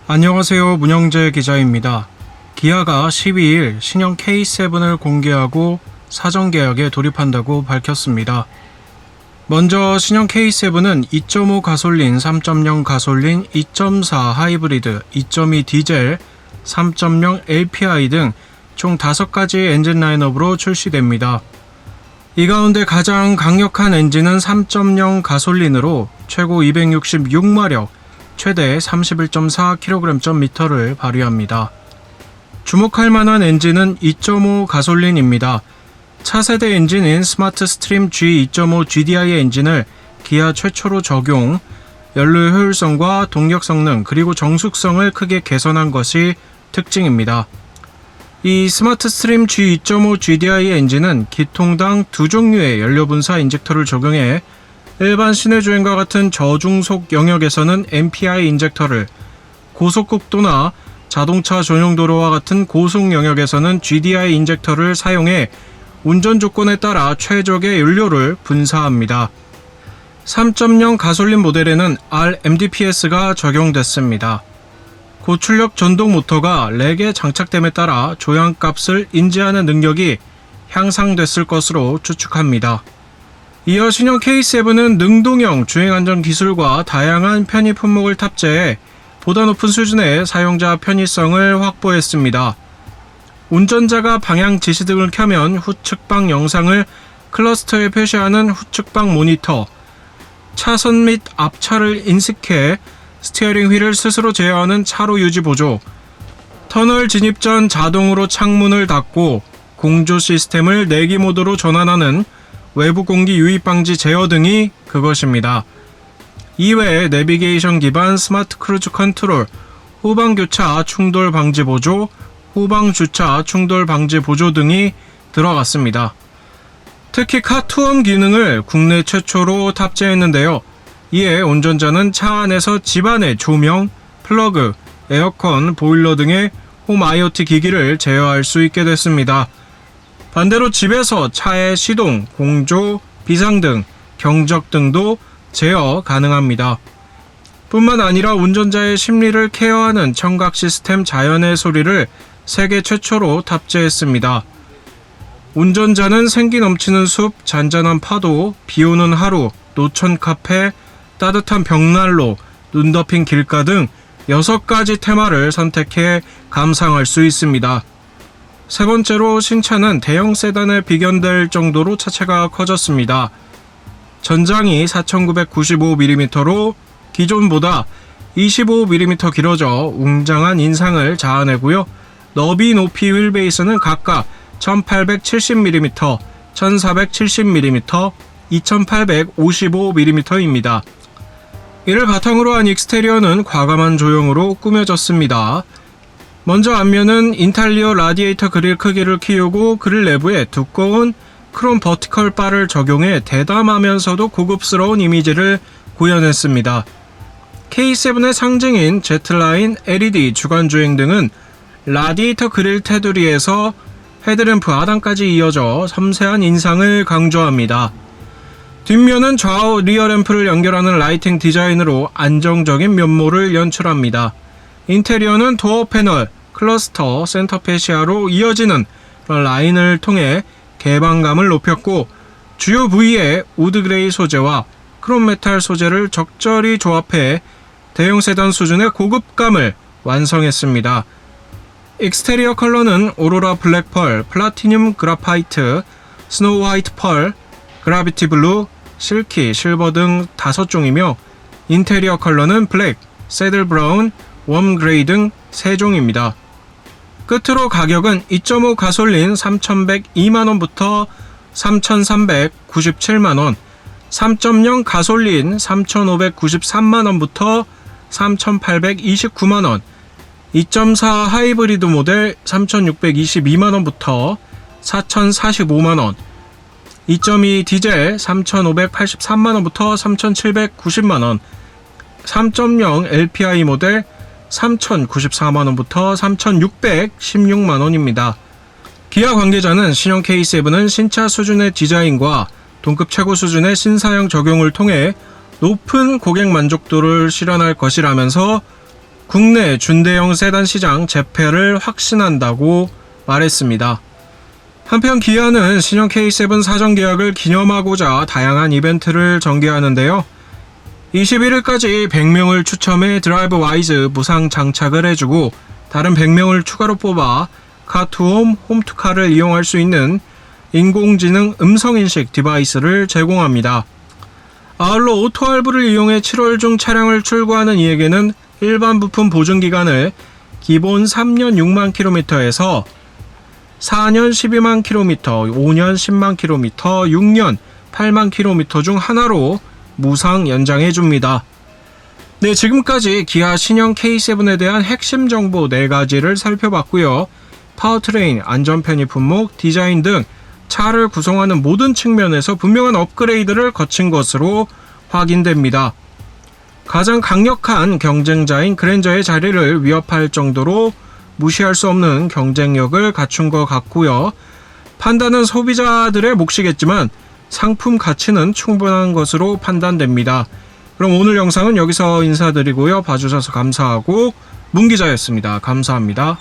안녕하세요. 문영재 기자입니다. 기아가 12일 신형 K7을 공개하고 사전 계약에 돌입한다고 밝혔습니다. 먼저 신형 K7은 2.5 가솔린, 3.0 가솔린, 2.4 하이브리드, 2.2 디젤, 3.0 LPI 등 총 5가지 엔진 라인업으로 출시됩니다. 이 가운데 가장 강력한 엔진은 3.0 가솔린으로 최고 266마력, 최대 31.4kg/m를 발휘합니다. 주목할 만한 엔진은 2.5 가솔린입니다. 차세대 엔진인 스마트 스트림 G 2.5 GDI 엔진을 기아 최초로 적용, 연료 효율성과 동력 성능 그리고 정숙성을 크게 개선한 것이 특징입니다. 이 스마트 스트림 G 2.5 GDI 엔진은 기통당 두 종류의 연료 분사 인젝터를 적용해 일반 시내 주행과 같은 저중속 영역에서는 MPI 인젝터를, 고속국도나 자동차 전용 도로와 같은 고속 영역에서는 GDI 인젝터를 사용해 운전 조건에 따라 최적의 연료를 분사합니다. 3.0 가솔린 모델에는 RMDPS가 적용됐습니다. 고출력 전동 모터가 렉에 장착됨에 따라 조향값을 인지하는 능력이 향상됐을 것으로 추측합니다. 이어 신형 K7은 능동형 주행안전 기술과 다양한 편의 품목을 탑재해 보다 높은 수준의 사용자 편의성을 확보했습니다. 운전자가 방향 지시등을 켜면 후측방 영상을 클러스터에 표시하는 후측방 모니터, 차선 및 앞차를 인식해 스티어링 휠을 스스로 제어하는 차로 유지 보조, 터널 진입 전 자동으로 창문을 닫고 공조 시스템을 내기 모드로 전환하는 외부 공기 유입 방지 제어 등이 그것입니다. 이외에 내비게이션 기반 스마트 크루즈 컨트롤, 후방 교차 충돌 방지 보조, 후방 주차 충돌 방지 보조 등이 들어갔습니다. 특히 카투엄 기능을 국내 최초로 탑재했는데요. 이에 운전자는 차 안에서 집안의 조명, 플러그, 에어컨, 보일러 등의 홈 IoT 기기를 제어할 수 있게 됐습니다. 반대로 집에서 차의 시동, 공조, 비상등, 경적 등도 제어 가능합니다. 뿐만 아니라 운전자의 심리를 케어하는 청각 시스템 자연의 소리를 세계 최초로 탑재했습니다. 운전자는 생기 넘치는 숲, 잔잔한 파도, 비오는 하루, 노천 카페, 따뜻한 벽난로, 눈 덮인 길가 등 6가지 테마를 선택해 감상할 수 있습니다. 세 번째로 신차는 대형 세단에 비견될 정도로 차체가 커졌습니다. 전장이 4995mm로 기존보다 25mm 길어져 웅장한 인상을 자아내고요. 너비, 높이 휠베이스는 각각 1870mm, 1470mm, 2855mm입니다. 이를 바탕으로 한 익스테리어는 과감한 조형으로 꾸며졌습니다. 먼저 앞면은 인탈리어 라디에이터 그릴 크기를 키우고 그릴 내부에 두꺼운 크롬 버티컬 바를 적용해 대담하면서도 고급스러운 이미지를 구현했습니다. K7의 상징인 제트라인, LED 주간주행 등은 라디에이터 그릴 테두리에서 헤드램프 하단까지 이어져 섬세한 인상을 강조합니다. 뒷면은 좌우 리어 램프를 연결하는 라이팅 디자인으로 안정적인 면모를 연출합니다. 인테리어는 도어 패널, 클러스터, 센터 페시아로 이어지는 라인을 통해 개방감을 높였고 주요 부위에 우드 그레이 소재와 크롬 메탈 소재를 적절히 조합해 대형 세단 수준의 고급감을 완성했습니다. 익스테리어 컬러는 오로라 블랙 펄, 플라티늄 그라파이트, 스노우 화이트 펄, 그라비티 블루, 실키, 실버 등 5종이며 인테리어 컬러는 블랙, 새들 브라운, 웜 그레이 등 3종입니다. 끝으로 가격은 2.5 가솔린 3,102만원부터 3,397만원, 3.0 가솔린 3,593만원부터 3,829만원, 2.4 하이브리드 모델 3,622만원부터 4,045만원, 2.2 디젤 3,583만원부터 3,790만원, 3.0 LPI 모델 3,094만원부터 3,616만원입니다. 기아 관계자는 신형 K7은 신차 수준의 디자인과 동급 최고 수준의 신사양 적용을 통해 높은 고객 만족도를 실현할 것이라면서 국내 준대형 세단 시장 재패를 확신한다고 말했습니다. 한편 기아는 신형 K7 사전 계약을 기념하고자 다양한 이벤트를 전개하는데요. 21일까지 100명을 추첨해 드라이브 와이즈 무상 장착을 해주고 다른 100명을 추가로 뽑아 카투홈, 홈투카를 이용할 수 있는 인공지능 음성인식 디바이스를 제공합니다. 아울러 오토할부를 이용해 7월 중 차량을 출고하는 이에게는 일반 부품 보증 기간을 기본 3년 6만 킬로미터에서 4년 12만 킬로미터, 5년 10만 킬로미터, 6년 8만 킬로미터 중 하나로 무상 연장해 줍니다. 네, 지금까지 기아 신형 K7에 대한 핵심 정보 4가지를 살펴봤고요. 파워트레인, 안전 편의 품목, 디자인 등 차를 구성하는 모든 측면에서 분명한 업그레이드를 거친 것으로 확인됩니다. 가장 강력한 경쟁자인 그랜저의 자리를 위협할 정도로 무시할 수 없는 경쟁력을 갖춘 것 같고요. 판단은 소비자들의 몫이겠지만 상품 가치는 충분한 것으로 판단됩니다. 그럼 오늘 영상은 여기서 인사드리고요. 봐주셔서 감사하고 문기자였습니다. 감사합니다.